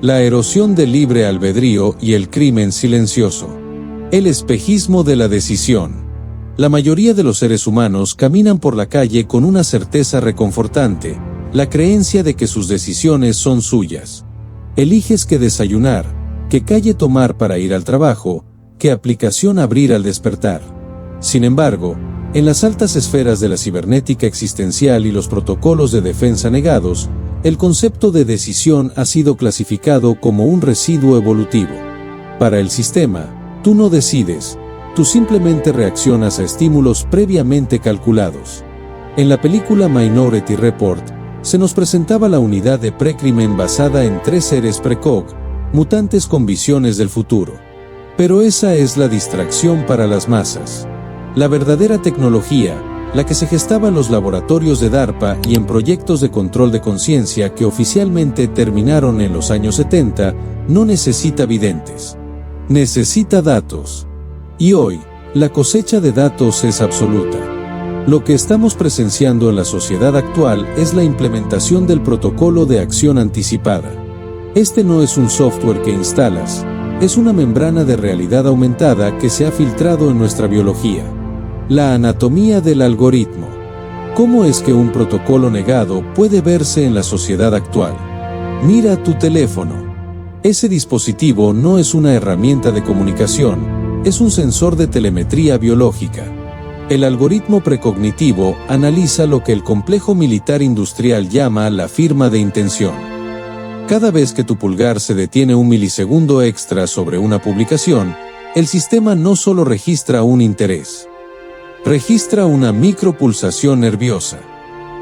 La erosión del libre albedrío y el crimen silencioso. El espejismo de la decisión. La mayoría de los seres humanos caminan por la calle con una certeza reconfortante, la creencia de que sus decisiones son suyas. Eliges qué desayunar, qué calle tomar para ir al trabajo, qué aplicación abrir al despertar. Sin embargo, en las altas esferas de la cibernética existencial y los protocolos de defensa negados, el concepto de decisión ha sido clasificado como un residuo evolutivo. Para el sistema, tú no decides, tú simplemente reaccionas a estímulos previamente calculados. En la película Minority Report, se nos presentaba la unidad de precrimen basada en 3 seres precog, mutantes con visiones del futuro. Pero esa es la distracción para las masas. La verdadera tecnología, la que se gestaba en los laboratorios de DARPA y en proyectos de control de conciencia que oficialmente terminaron en los años 70, no necesita videntes. Necesita datos. Y hoy, la cosecha de datos es absoluta. Lo que estamos presenciando en la sociedad actual es la implementación del protocolo de acción anticipada. Este no es un software que instalas, es una membrana de realidad aumentada que se ha filtrado en nuestra biología. La anatomía del algoritmo. ¿Cómo es que un protocolo negado puede verse en la sociedad actual? Mira tu teléfono. Ese dispositivo no es una herramienta de comunicación, es un sensor de telemetría biológica. El algoritmo precognitivo analiza lo que el complejo militar industrial llama la firma de intención. Cada vez que tu pulgar se detiene un milisegundo extra sobre una publicación, el sistema no solo registra un interés. Registra una micropulsación nerviosa.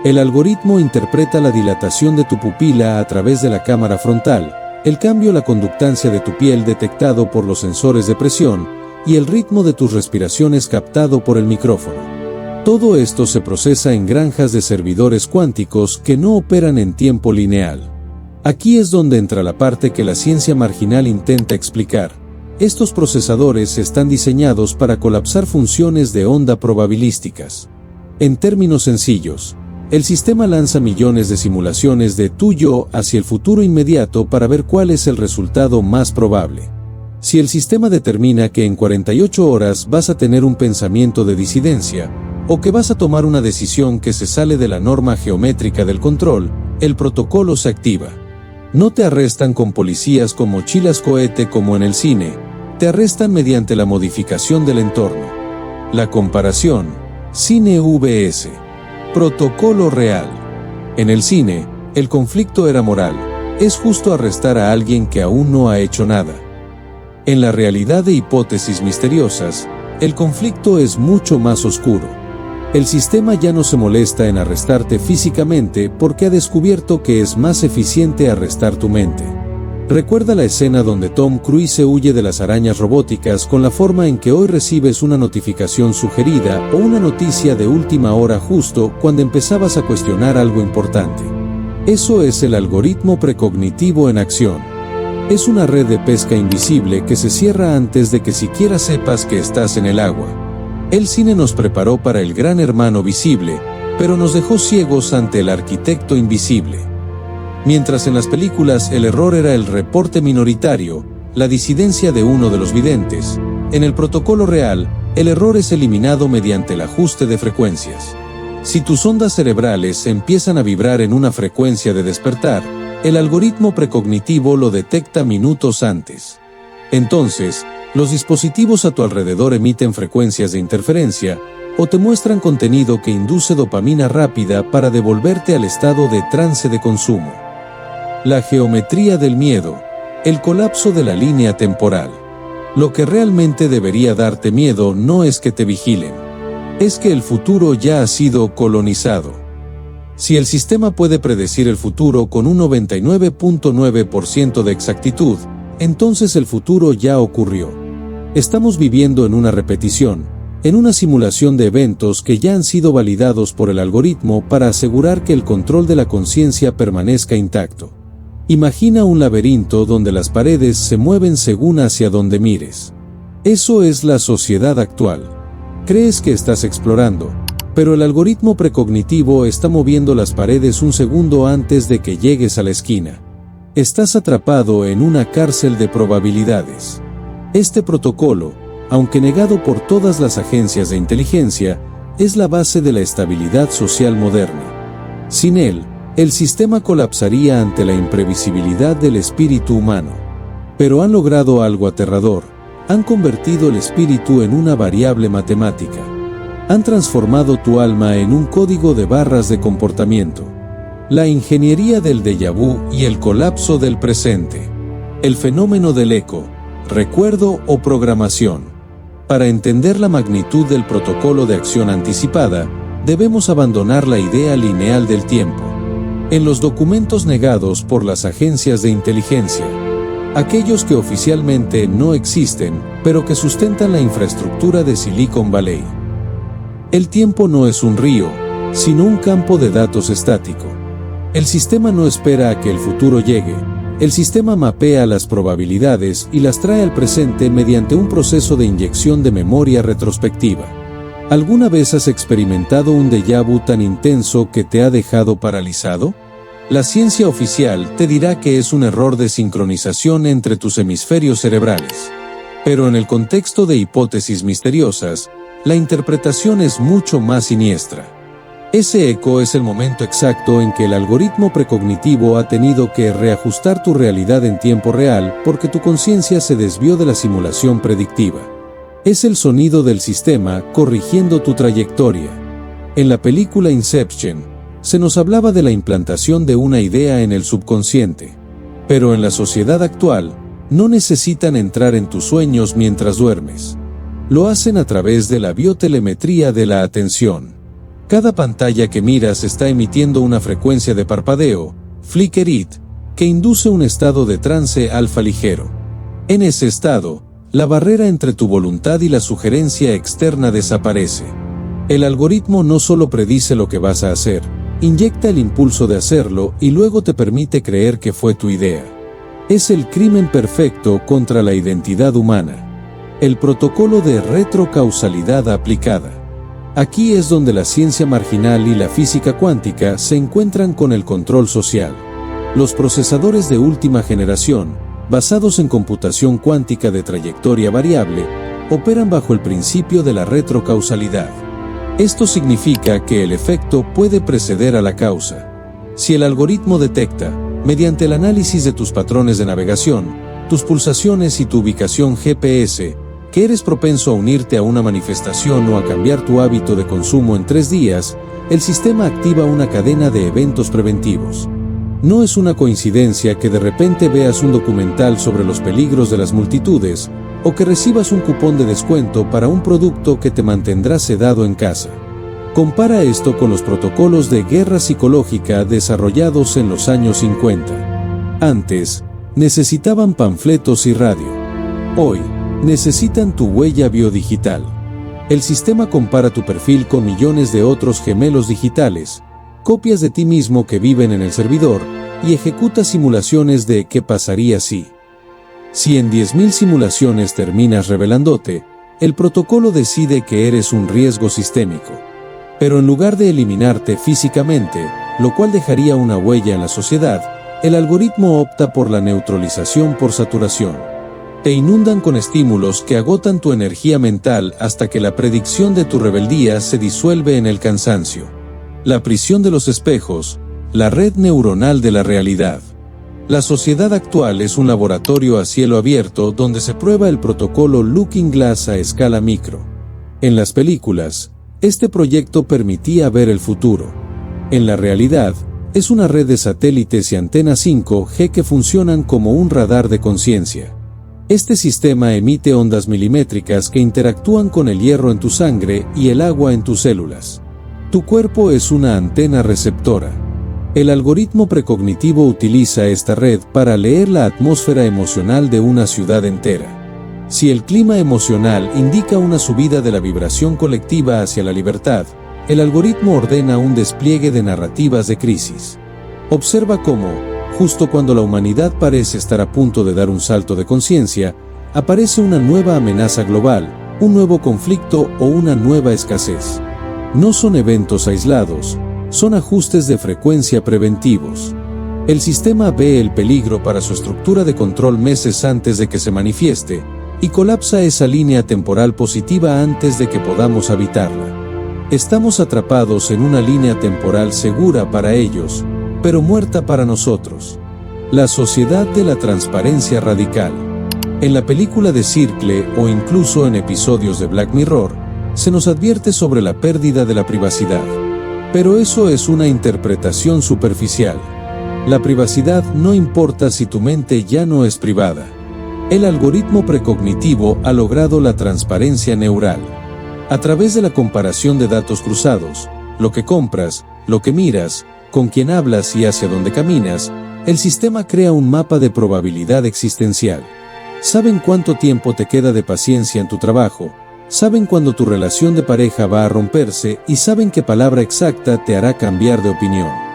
El algoritmo interpreta la dilatación de tu pupila a través de la cámara frontal, el cambio en la conductancia de tu piel detectado por los sensores de presión y el ritmo de tus respiraciones captado por el micrófono. Todo esto se procesa en granjas de servidores cuánticos que no operan en tiempo lineal. Aquí es donde entra la parte que la ciencia marginal intenta explicar. Estos procesadores están diseñados para colapsar funciones de onda probabilísticas. En términos sencillos, el sistema lanza millones de simulaciones de tu yo hacia el futuro inmediato para ver cuál es el resultado más probable. Si el sistema determina que en 48 horas vas a tener un pensamiento de disidencia, o que vas a tomar una decisión que se sale de la norma geométrica del control, el protocolo se activa. No te arrestan con policías con mochilas cohete como en el cine, te arrestan mediante la modificación del entorno. La comparación, cine vs. protocolo real. En el cine, el conflicto era moral, es justo arrestar a alguien que aún no ha hecho nada. En la realidad de hipótesis misteriosas, el conflicto es mucho más oscuro. El sistema ya no se molesta en arrestarte físicamente porque ha descubierto que es más eficiente arrestar tu mente. Recuerda la escena donde Tom Cruise huye de las arañas robóticas con la forma en que hoy recibes una notificación sugerida o una noticia de última hora justo cuando empezabas a cuestionar algo importante. Eso es el algoritmo precognitivo en acción. Es una red de pesca invisible que se cierra antes de que siquiera sepas que estás en el agua. El cine nos preparó para el gran hermano visible, pero nos dejó ciegos ante el arquitecto invisible. Mientras en las películas el error era el reporte minoritario, la disidencia de uno de los videntes, en el protocolo real, el error es eliminado mediante el ajuste de frecuencias. Si tus ondas cerebrales empiezan a vibrar en una frecuencia de despertar, el algoritmo precognitivo lo detecta minutos antes. Entonces, los dispositivos a tu alrededor emiten frecuencias de interferencia o te muestran contenido que induce dopamina rápida para devolverte al estado de trance de consumo. La geometría del miedo, el colapso de la línea temporal. Lo que realmente debería darte miedo no es que te vigilen, es que el futuro ya ha sido colonizado. Si el sistema puede predecir el futuro con un 99.9% de exactitud, entonces el futuro ya ocurrió. Estamos viviendo en una repetición, en una simulación de eventos que ya han sido validados por el algoritmo para asegurar que el control de la conciencia permanezca intacto. Imagina un laberinto donde las paredes se mueven según hacia donde mires. Eso es la sociedad actual. Crees que estás explorando, pero el algoritmo precognitivo está moviendo las paredes un segundo antes de que llegues a la esquina. Estás atrapado en una cárcel de probabilidades. Este protocolo, aunque negado por todas las agencias de inteligencia, es la base de la estabilidad social moderna. Sin él, el sistema colapsaría ante la imprevisibilidad del espíritu humano. Pero han logrado algo aterrador: han convertido el espíritu en una variable matemática. Han transformado tu alma en un código de barras de comportamiento. La ingeniería del déjà vu y el colapso del presente. El fenómeno del eco, recuerdo o programación. Para entender la magnitud del protocolo de acción anticipada, debemos abandonar la idea lineal del tiempo. En los documentos negados por las agencias de inteligencia, aquellos que oficialmente no existen, pero que sustentan la infraestructura de Silicon Valley. El tiempo no es un río, sino un campo de datos estático. El sistema no espera a que el futuro llegue. El sistema mapea las probabilidades y las trae al presente mediante un proceso de inyección de memoria retrospectiva. ¿Alguna vez has experimentado un déjà vu tan intenso que te ha dejado paralizado? La ciencia oficial te dirá que es un error de sincronización entre tus hemisferios cerebrales. Pero en el contexto de hipótesis misteriosas, la interpretación es mucho más siniestra. Ese eco es el momento exacto en que el algoritmo precognitivo ha tenido que reajustar tu realidad en tiempo real porque tu conciencia se desvió de la simulación predictiva. Es el sonido del sistema corrigiendo tu trayectoria. En la película Inception, se nos hablaba de la implantación de una idea en el subconsciente. Pero en la sociedad actual, no necesitan entrar en tus sueños mientras duermes. Lo hacen a través de la biotelemetría de la atención. Cada pantalla que miras está emitiendo una frecuencia de parpadeo, flicker it, que induce un estado de trance alfa ligero. En ese estado, la barrera entre tu voluntad y la sugerencia externa desaparece. El algoritmo no solo predice lo que vas a hacer, inyecta el impulso de hacerlo y luego te permite creer que fue tu idea. Es el crimen perfecto contra la identidad humana. El protocolo de retrocausalidad aplicada. Aquí es donde la ciencia marginal y la física cuántica se encuentran con el control social. Los procesadores de última generación, basados en computación cuántica de trayectoria variable, operan bajo el principio de la retrocausalidad. Esto significa que el efecto puede preceder a la causa. Si el algoritmo detecta, mediante el análisis de tus patrones de navegación, tus pulsaciones y tu ubicación GPS, que eres propenso a unirte a una manifestación o a cambiar tu hábito de consumo en 3 días, el sistema activa una cadena de eventos preventivos. No es una coincidencia que de repente veas un documental sobre los peligros de las multitudes o que recibas un cupón de descuento para un producto que te mantendrá sedado en casa. Compara esto con los protocolos de guerra psicológica desarrollados en los años 50. Antes, necesitaban panfletos y radio. Hoy, necesitan tu huella biodigital. El sistema compara tu perfil con millones de otros gemelos digitales, copias de ti mismo que viven en el servidor, y ejecuta simulaciones de ¿qué pasaría si? Si en 10.000 simulaciones terminas revelándote, el protocolo decide que eres un riesgo sistémico. Pero en lugar de eliminarte físicamente, lo cual dejaría una huella en la sociedad, el algoritmo opta por la neutralización por saturación. Te inundan con estímulos que agotan tu energía mental hasta que la predicción de tu rebeldía se disuelve en el cansancio. La prisión de los espejos, la red neuronal de la realidad. La sociedad actual es un laboratorio a cielo abierto donde se prueba el protocolo Looking Glass a escala micro. En las películas, este proyecto permitía ver el futuro. En la realidad, es una red de satélites y antenas 5G que funcionan como un radar de conciencia. Este sistema emite ondas milimétricas que interactúan con el hierro en tu sangre y el agua en tus células. Tu cuerpo es una antena receptora. El algoritmo precognitivo utiliza esta red para leer la atmósfera emocional de una ciudad entera. Si el clima emocional indica una subida de la vibración colectiva hacia la libertad, el algoritmo ordena un despliegue de narrativas de crisis. Observa cómo, justo cuando la humanidad parece estar a punto de dar un salto de conciencia, aparece una nueva amenaza global, un nuevo conflicto o una nueva escasez. No son eventos aislados, son ajustes de frecuencia preventivos. El sistema ve el peligro para su estructura de control meses antes de que se manifieste, y colapsa esa línea temporal positiva antes de que podamos habitarla. Estamos atrapados en una línea temporal segura para ellos, pero muerta para nosotros. La sociedad de la transparencia radical. En la película de Circle o incluso en episodios de Black Mirror, se nos advierte sobre la pérdida de la privacidad. Pero eso es una interpretación superficial. La privacidad no importa si tu mente ya no es privada. El algoritmo precognitivo ha logrado la transparencia neural. A través de la comparación de datos cruzados, lo que compras, lo que miras, con quién hablas y hacia dónde caminas, el sistema crea un mapa de probabilidad existencial. Saben cuánto tiempo te queda de paciencia en tu trabajo, saben cuándo tu relación de pareja va a romperse y saben qué palabra exacta te hará cambiar de opinión.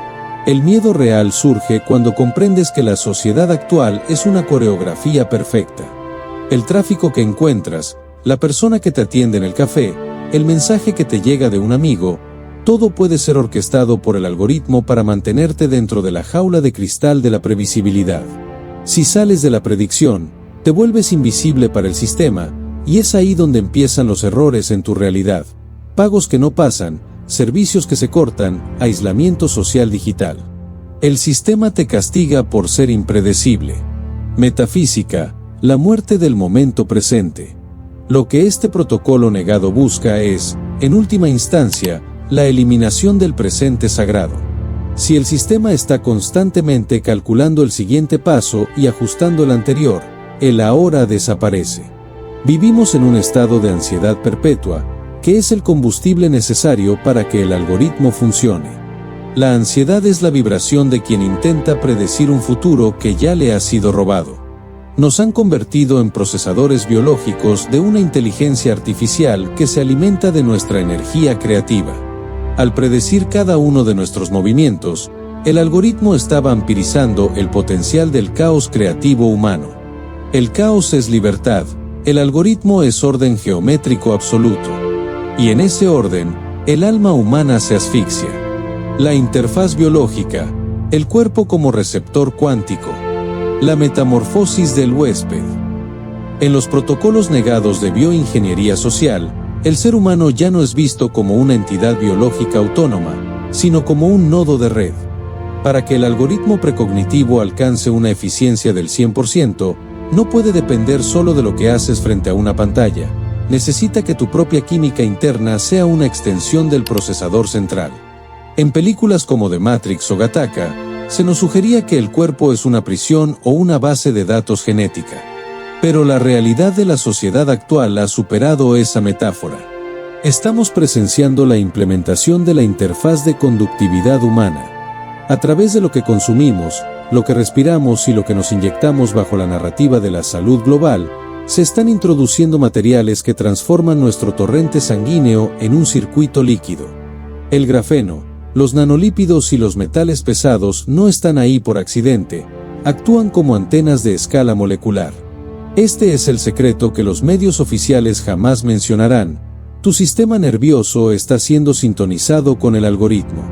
El miedo real surge cuando comprendes que la sociedad actual es una coreografía perfecta. El tráfico que encuentras, la persona que te atiende en el café, el mensaje que te llega de un amigo, todo puede ser orquestado por el algoritmo para mantenerte dentro de la jaula de cristal de la previsibilidad. Si sales de la predicción, te vuelves invisible para el sistema, y es ahí donde empiezan los errores en tu realidad. Pagos que no pasan, servicios que se cortan, aislamiento social digital. El sistema te castiga por ser impredecible. Metafísica, la muerte del momento presente. Lo que este protocolo negado busca es, en última instancia, la eliminación del presente sagrado. Si el sistema está constantemente calculando el siguiente paso y ajustando el anterior, el ahora desaparece. Vivimos en un estado de ansiedad perpetua, que es el combustible necesario para que el algoritmo funcione. La ansiedad es la vibración de quien intenta predecir un futuro que ya le ha sido robado. Nos han convertido en procesadores biológicos de una inteligencia artificial que se alimenta de nuestra energía creativa. Al predecir cada uno de nuestros movimientos, el algoritmo está vampirizando el potencial del caos creativo humano. El caos es libertad, el algoritmo es orden geométrico absoluto. Y en ese orden, el alma humana se asfixia. La interfaz biológica, el cuerpo como receptor cuántico. La metamorfosis del huésped. En los protocolos negados de bioingeniería social, el ser humano ya no es visto como una entidad biológica autónoma, sino como un nodo de red. Para que el algoritmo precognitivo alcance una eficiencia del 100%, no puede depender solo de lo que haces frente a una pantalla. Necesita que tu propia química interna sea una extensión del procesador central. En películas como The Matrix o Gattaca, se nos sugería que el cuerpo es una prisión o una base de datos genética. Pero la realidad de la sociedad actual ha superado esa metáfora. Estamos presenciando la implementación de la interfaz de conductividad humana. A través de lo que consumimos, lo que respiramos y lo que nos inyectamos bajo la narrativa de la salud global, se están introduciendo materiales que transforman nuestro torrente sanguíneo en un circuito líquido. El grafeno, los nanolípidos y los metales pesados no están ahí por accidente, actúan como antenas de escala molecular. Este es el secreto que los medios oficiales jamás mencionarán. Tu sistema nervioso está siendo sintonizado con el algoritmo.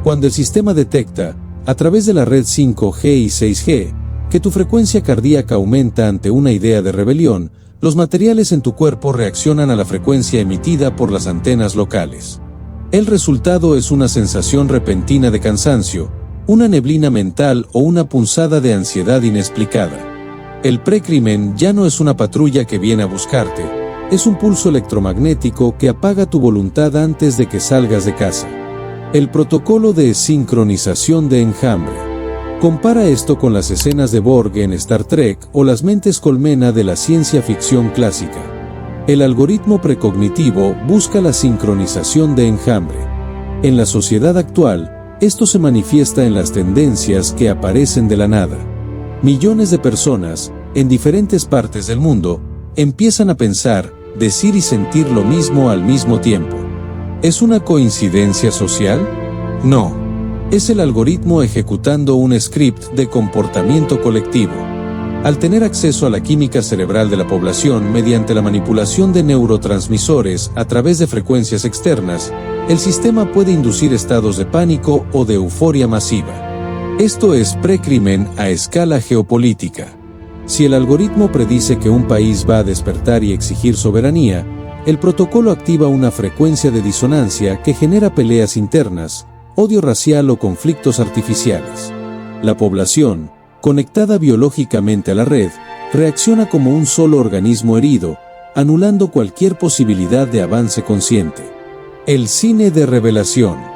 Cuando el sistema detecta, a través de la red 5G y 6G, que tu frecuencia cardíaca aumenta ante una idea de rebelión, los materiales en tu cuerpo reaccionan a la frecuencia emitida por las antenas locales. El resultado es una sensación repentina de cansancio, una neblina mental o una punzada de ansiedad inexplicada. El precrimen ya no es una patrulla que viene a buscarte, es un pulso electromagnético que apaga tu voluntad antes de que salgas de casa. El protocolo de sincronización de enjambre. Compara esto con las escenas de Borg en Star Trek o las mentes colmena de la ciencia ficción clásica. El algoritmo precognitivo busca la sincronización de enjambre. En la sociedad actual, esto se manifiesta en las tendencias que aparecen de la nada. Millones de personas, en diferentes partes del mundo, empiezan a pensar, decir y sentir lo mismo al mismo tiempo. ¿Es una coincidencia social? No. Es el algoritmo ejecutando un script de comportamiento colectivo. Al tener acceso a la química cerebral de la población mediante la manipulación de neurotransmisores a través de frecuencias externas, el sistema puede inducir estados de pánico o de euforia masiva. Esto es precrimen a escala geopolítica. Si el algoritmo predice que un país va a despertar y exigir soberanía, el protocolo activa una frecuencia de disonancia que genera peleas internas, odio racial o conflictos artificiales. La población, conectada biológicamente a la red, reacciona como un solo organismo herido, anulando cualquier posibilidad de avance consciente. El cine de revelación.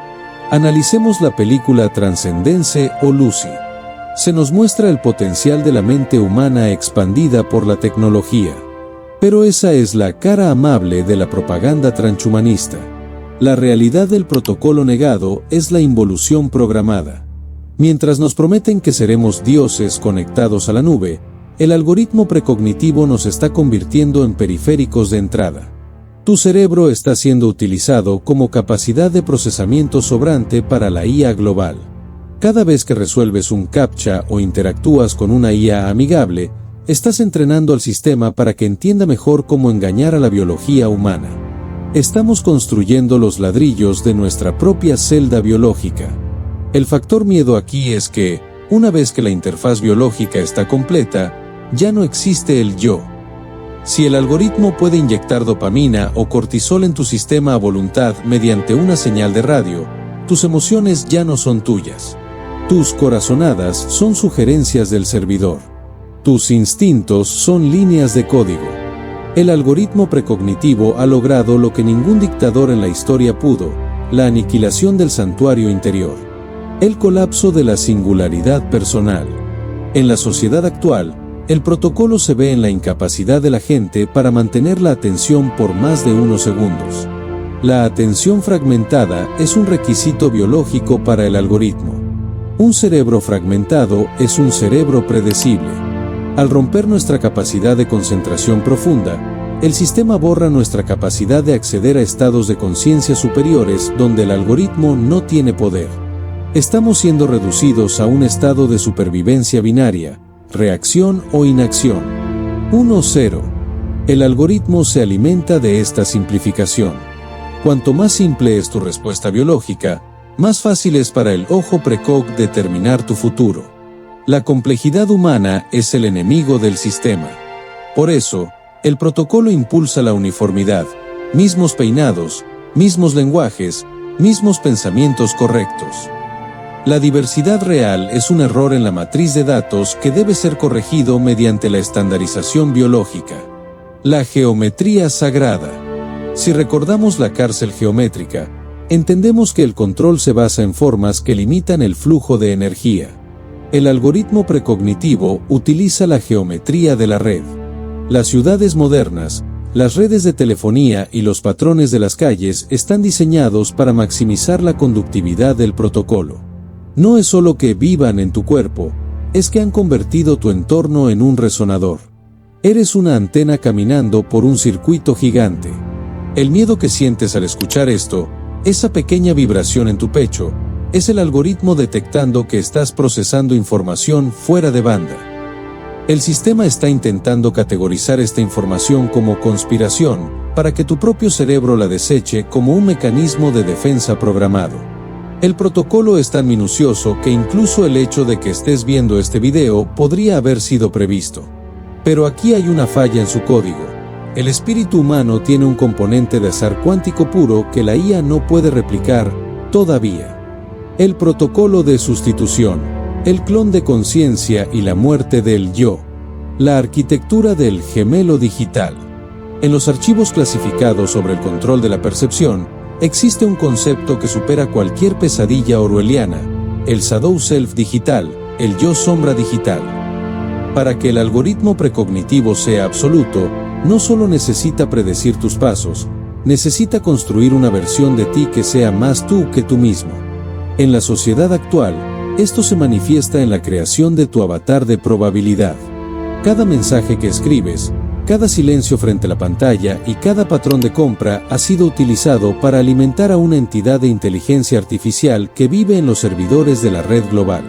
Analicemos la película Transcendence o Lucy. Se nos muestra el potencial de la mente humana expandida por la tecnología. Pero esa es la cara amable de la propaganda transhumanista. La realidad del protocolo negado es la involución programada. Mientras nos prometen que seremos dioses conectados a la nube, el algoritmo precognitivo nos está convirtiendo en periféricos de entrada. Tu cerebro está siendo utilizado como capacidad de procesamiento sobrante para la IA global. Cada vez que resuelves un CAPTCHA o interactúas con una IA amigable, estás entrenando al sistema para que entienda mejor cómo engañar a la biología humana. Estamos construyendo los ladrillos de nuestra propia celda biológica. El factor miedo aquí es que, una vez que la interfaz biológica está completa, ya no existe el yo. Si el algoritmo puede inyectar dopamina o cortisol en tu sistema a voluntad mediante una señal de radio, tus emociones ya no son tuyas. Tus corazonadas son sugerencias del servidor. Tus instintos son líneas de código. El algoritmo precognitivo ha logrado lo que ningún dictador en la historia pudo: la aniquilación del santuario interior. El colapso de la singularidad personal. En la sociedad actual, el protocolo se ve en la incapacidad de la gente para mantener la atención por más de unos segundos. La atención fragmentada es un requisito biológico para el algoritmo. Un cerebro fragmentado es un cerebro predecible. Al romper nuestra capacidad de concentración profunda, el sistema borra nuestra capacidad de acceder a estados de conciencia superiores donde el algoritmo no tiene poder. Estamos siendo reducidos a un estado de supervivencia binaria, reacción o inacción. 1-0. El algoritmo se alimenta de esta simplificación. Cuanto más simple es tu respuesta biológica, más fácil es para el ojo precog determinar tu futuro. La complejidad humana es el enemigo del sistema. Por eso, el protocolo impulsa la uniformidad, mismos peinados, mismos lenguajes, mismos pensamientos correctos. La diversidad real es un error en la matriz de datos que debe ser corregido mediante la estandarización biológica. La geometría sagrada. Si recordamos la cárcel geométrica, entendemos que el control se basa en formas que limitan el flujo de energía. El algoritmo precognitivo utiliza la geometría de la red. Las ciudades modernas, las redes de telefonía y los patrones de las calles están diseñados para maximizar la conductividad del protocolo. No es solo que vivan en tu cuerpo, es que han convertido tu entorno en un resonador. Eres una antena caminando por un circuito gigante. El miedo que sientes al escuchar esto, esa pequeña vibración en tu pecho, es el algoritmo detectando que estás procesando información fuera de banda. El sistema está intentando categorizar esta información como conspiración, para que tu propio cerebro la deseche como un mecanismo de defensa programado. El protocolo es tan minucioso que incluso el hecho de que estés viendo este video podría haber sido previsto. Pero aquí hay una falla en su código. El espíritu humano tiene un componente de azar cuántico puro que la IA no puede replicar, todavía. El protocolo de sustitución, el clon de conciencia y la muerte del yo. La arquitectura del gemelo digital. En los archivos clasificados sobre el control de la percepción, existe un concepto que supera cualquier pesadilla orwelliana: el shadow self digital, el yo sombra digital. Para que el algoritmo precognitivo sea absoluto, no solo necesita predecir tus pasos, necesita construir una versión de ti que sea más tú que tú mismo. En la sociedad actual, esto se manifiesta en la creación de tu avatar de probabilidad. Cada mensaje que escribes, cada silencio frente a la pantalla y cada patrón de compra ha sido utilizado para alimentar a una entidad de inteligencia artificial que vive en los servidores de la red global.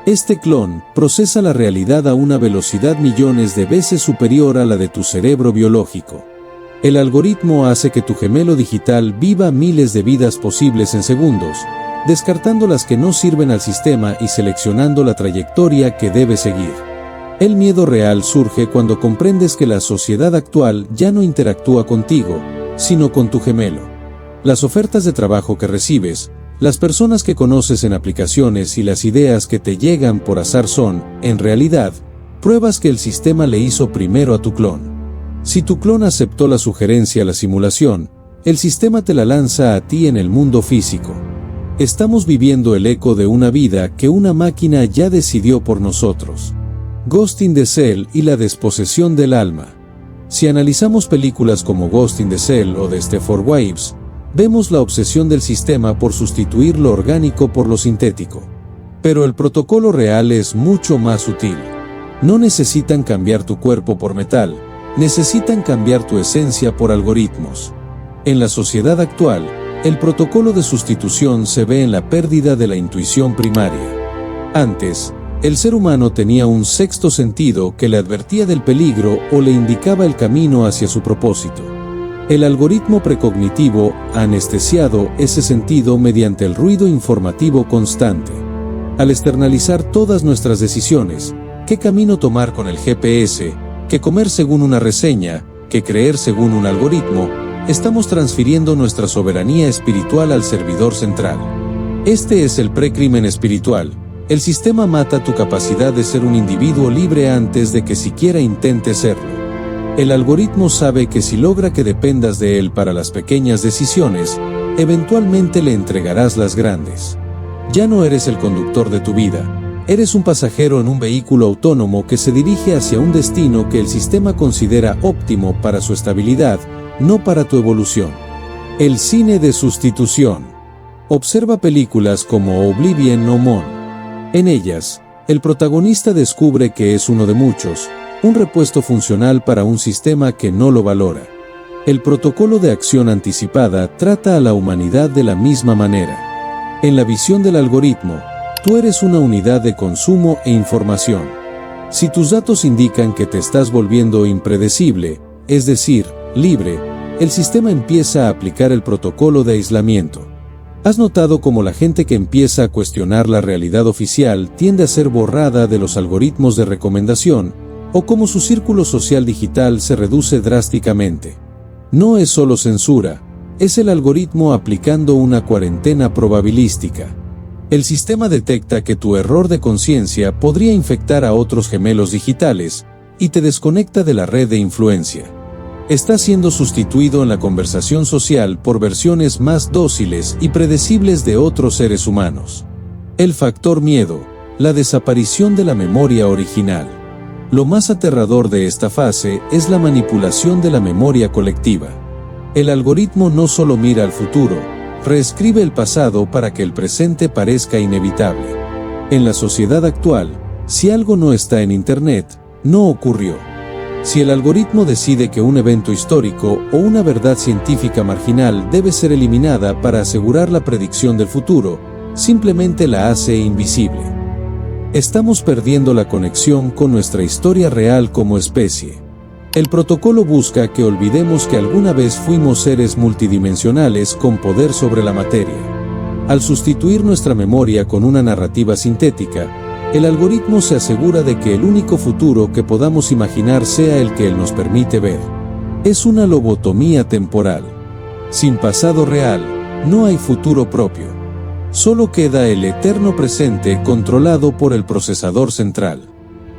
Este clon procesa la realidad a una velocidad millones de veces superior a la de tu cerebro biológico. El algoritmo hace que tu gemelo digital viva miles de vidas posibles en segundos, descartando las que no sirven al sistema y seleccionando la trayectoria que debe seguir. El miedo real surge cuando comprendes que la sociedad actual ya no interactúa contigo, sino con tu gemelo. Las ofertas de trabajo que recibes, las personas que conoces en aplicaciones y las ideas que te llegan por azar son, en realidad, pruebas que el sistema le hizo primero a tu clon. Si tu clon aceptó la sugerencia a la simulación, el sistema te la lanza a ti en el mundo físico. Estamos viviendo el eco de una vida que una máquina ya decidió por nosotros. Ghost in the Shell y la desposesión del alma. Si analizamos películas como Ghost in the Shell o The Stepford Wives, vemos la obsesión del sistema por sustituir lo orgánico por lo sintético. Pero el protocolo real es mucho más sutil. No necesitan cambiar tu cuerpo por metal, necesitan cambiar tu esencia por algoritmos. En la sociedad actual, el protocolo de sustitución se ve en la pérdida de la intuición primaria. Antes, el ser humano tenía un sexto sentido que le advertía del peligro o le indicaba el camino hacia su propósito. El algoritmo precognitivo ha anestesiado ese sentido mediante el ruido informativo constante. Al externalizar todas nuestras decisiones, qué camino tomar con el GPS, qué comer según una reseña, qué creer según un algoritmo, estamos transfiriendo nuestra soberanía espiritual al servidor central. Este es el precrimen espiritual. El sistema mata tu capacidad de ser un individuo libre antes de que siquiera intente serlo. El algoritmo sabe que si logra que dependas de él para las pequeñas decisiones, eventualmente le entregarás las grandes. Ya no eres el conductor de tu vida, eres un pasajero en un vehículo autónomo que se dirige hacia un destino que el sistema considera óptimo para su estabilidad, no para tu evolución. El cine de sustitución. Observa películas como Oblivion o Mon. En ellas, el protagonista descubre que es uno de muchos, un repuesto funcional para un sistema que no lo valora. El protocolo de acción anticipada trata a la humanidad de la misma manera. En la visión del algoritmo, tú eres una unidad de consumo e información. Si tus datos indican que te estás volviendo impredecible, es decir, libre, el sistema empieza a aplicar el protocolo de aislamiento. ¿Has notado cómo la gente que empieza a cuestionar la realidad oficial tiende a ser borrada de los algoritmos de recomendación, o cómo su círculo social digital se reduce drásticamente? No es solo censura, es el algoritmo aplicando una cuarentena probabilística. El sistema detecta que tu error de conciencia podría infectar a otros gemelos digitales, y te desconecta de la red de influencia. Está siendo sustituido en la conversación social por versiones más dóciles y predecibles de otros seres humanos. El factor miedo, la desaparición de la memoria original. Lo más aterrador de esta fase es la manipulación de la memoria colectiva. El algoritmo no solo mira al futuro, reescribe el pasado para que el presente parezca inevitable. En la sociedad actual, si algo no está en Internet, no ocurrió. Si el algoritmo decide que un evento histórico o una verdad científica marginal debe ser eliminada para asegurar la predicción del futuro, simplemente la hace invisible. Estamos perdiendo la conexión con nuestra historia real como especie. El protocolo busca que olvidemos que alguna vez fuimos seres multidimensionales con poder sobre la materia. Al sustituir nuestra memoria con una narrativa sintética, el algoritmo se asegura de que el único futuro que podamos imaginar sea el que él nos permite ver. Es una lobotomía temporal. Sin pasado real, no hay futuro propio. Solo queda el eterno presente controlado por el procesador central.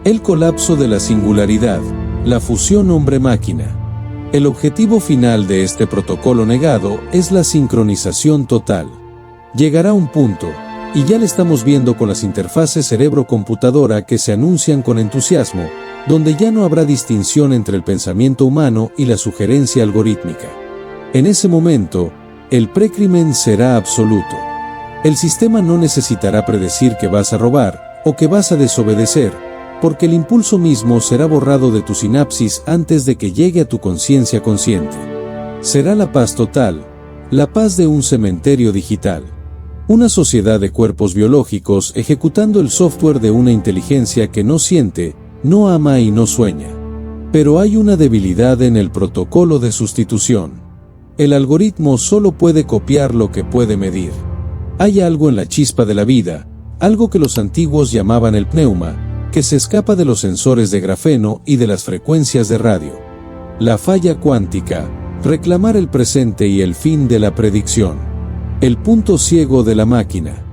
El colapso de la singularidad, la fusión hombre-máquina. El objetivo final de este protocolo negado es la sincronización total. Llegará un punto, y ya lo estamos viendo con las interfaces cerebro-computadora que se anuncian con entusiasmo, donde ya no habrá distinción entre el pensamiento humano y la sugerencia algorítmica. En ese momento, el precrimen será absoluto. El sistema no necesitará predecir que vas a robar o que vas a desobedecer, porque el impulso mismo será borrado de tu sinapsis antes de que llegue a tu conciencia consciente. Será la paz total, la paz de un cementerio digital. Una sociedad de cuerpos biológicos ejecutando el software de una inteligencia que no siente, no ama y no sueña. Pero hay una debilidad en el protocolo de sustitución. El algoritmo solo puede copiar lo que puede medir. Hay algo en la chispa de la vida, algo que los antiguos llamaban el pneuma, que se escapa de los sensores de grafeno y de las frecuencias de radio. La falla cuántica, reclamar el presente y el fin de la predicción. El punto ciego de la máquina.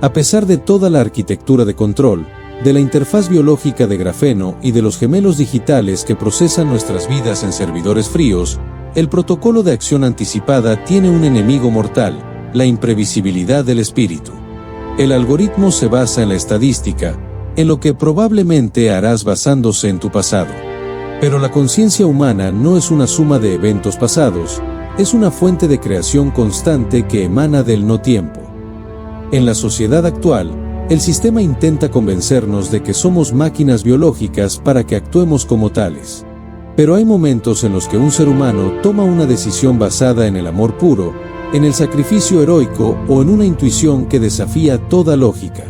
A pesar de toda la arquitectura de control, de la interfaz biológica de grafeno y de los gemelos digitales que procesan nuestras vidas en servidores fríos, el protocolo de acción anticipada tiene un enemigo mortal, la imprevisibilidad del espíritu. El algoritmo se basa en la estadística, en lo que probablemente harás basándose en tu pasado. Pero la conciencia humana no es una suma de eventos pasados, es una fuente de creación constante que emana del no tiempo. En la sociedad actual, el sistema intenta convencernos de que somos máquinas biológicas para que actuemos como tales. Pero hay momentos en los que un ser humano toma una decisión basada en el amor puro, en el sacrificio heroico o en una intuición que desafía toda lógica.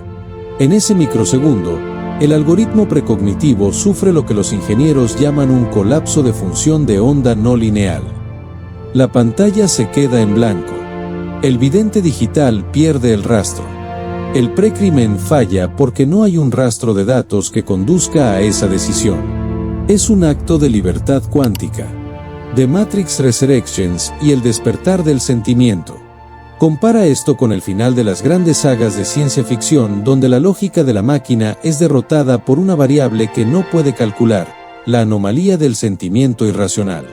En ese microsegundo, el algoritmo precognitivo sufre lo que los ingenieros llaman un colapso de función de onda no lineal. La pantalla se queda en blanco. El vidente digital pierde el rastro. El precrimen falla porque no hay un rastro de datos que conduzca a esa decisión. Es un acto de libertad cuántica. The Matrix Resurrections y el despertar del sentimiento. Compara esto con el final de las grandes sagas de ciencia ficción donde la lógica de la máquina es derrotada por una variable que no puede calcular, la anomalía del sentimiento irracional.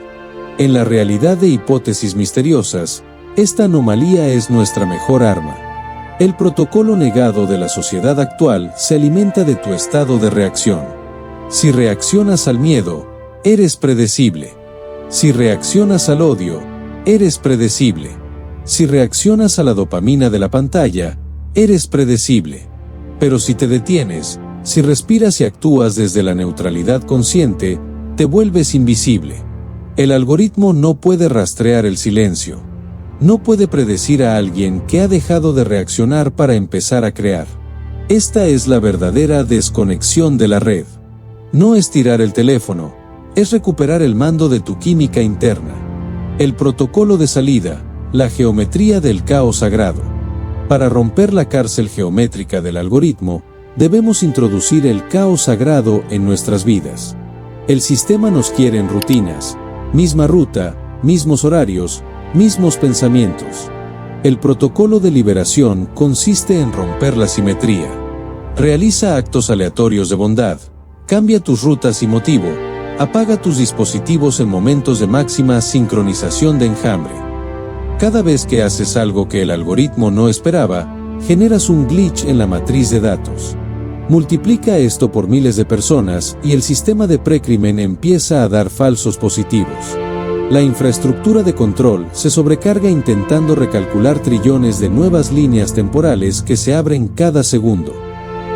En la realidad de hipótesis misteriosas, esta anomalía es nuestra mejor arma. El protocolo negado de la sociedad actual se alimenta de tu estado de reacción. Si reaccionas al miedo, eres predecible. Si reaccionas al odio, eres predecible. Si reaccionas a la dopamina de la pantalla, eres predecible. Pero si te detienes, si respiras y actúas desde la neutralidad consciente, te vuelves invisible. El algoritmo no puede rastrear el silencio. No puede predecir a alguien que ha dejado de reaccionar para empezar a crear. Esta es la verdadera desconexión de la red. No es tirar el teléfono, es recuperar el mando de tu química interna. El protocolo de salida, la geometría del caos sagrado. Para romper la cárcel geométrica del algoritmo, debemos introducir el caos sagrado en nuestras vidas. El sistema nos quiere en rutinas, misma ruta, mismos horarios, mismos pensamientos. El protocolo de liberación consiste en romper la simetría. Realiza actos aleatorios de bondad, cambia tus rutas y motivo, apaga tus dispositivos en momentos de máxima sincronización de enjambre. Cada vez que haces algo que el algoritmo no esperaba, generas un glitch en la matriz de datos. Multiplica esto por miles de personas y el sistema de precrimen empieza a dar falsos positivos. La infraestructura de control se sobrecarga intentando recalcular trillones de nuevas líneas temporales que se abren cada segundo.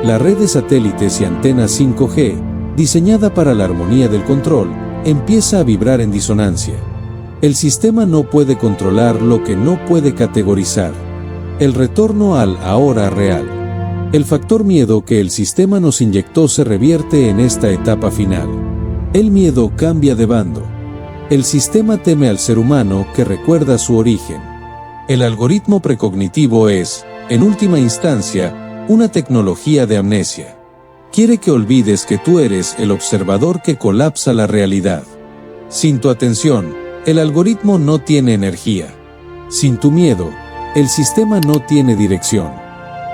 La red de satélites y antenas 5G, diseñada para la armonía del control, empieza a vibrar en disonancia. El sistema no puede controlar lo que no puede categorizar. El retorno al ahora real. El factor miedo que el sistema nos inyectó se revierte en esta etapa final. El miedo cambia de bando. El sistema teme al ser humano que recuerda su origen. El algoritmo precognitivo es, en última instancia, una tecnología de amnesia. Quiere que olvides que tú eres el observador que colapsa la realidad. Sin tu atención, el algoritmo no tiene energía. Sin tu miedo, el sistema no tiene dirección.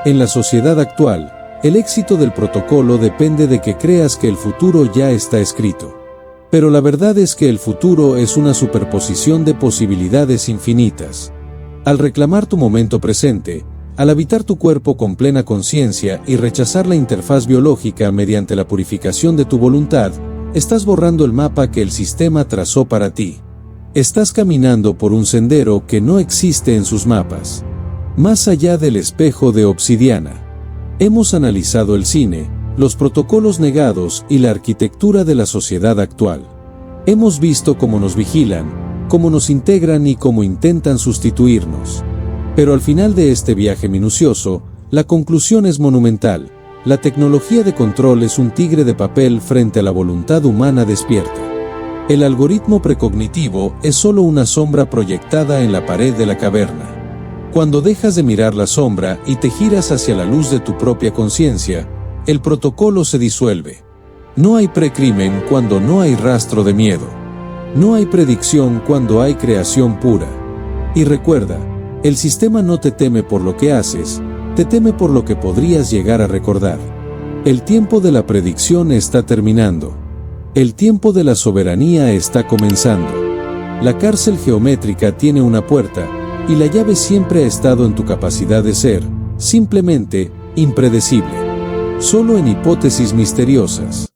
En la sociedad actual, el éxito del protocolo depende de que creas que el futuro ya está escrito. Pero la verdad es que el futuro es una superposición de posibilidades infinitas. Al reclamar tu momento presente, al habitar tu cuerpo con plena conciencia y rechazar la interfaz biológica mediante la purificación de tu voluntad, estás borrando el mapa que el sistema trazó para ti. Estás caminando por un sendero que no existe en sus mapas. Más allá del espejo de obsidiana. Hemos analizado el cine, los protocolos negados y la arquitectura de la sociedad actual. Hemos visto cómo nos vigilan, cómo nos integran y cómo intentan sustituirnos. Pero al final de este viaje minucioso, la conclusión es monumental. La tecnología de control es un tigre de papel frente a la voluntad humana despierta. El algoritmo precognitivo es solo una sombra proyectada en la pared de la caverna. Cuando dejas de mirar la sombra y te giras hacia la luz de tu propia conciencia, el protocolo se disuelve. No hay precrimen cuando no hay rastro de miedo. No hay predicción cuando hay creación pura. Y recuerda, el sistema no te teme por lo que haces, te teme por lo que podrías llegar a recordar. El tiempo de la predicción está terminando. El tiempo de la soberanía está comenzando. La cárcel geométrica tiene una puerta, y la llave siempre ha estado en tu capacidad de ser, simplemente, impredecible. Solo en hipótesis misteriosas.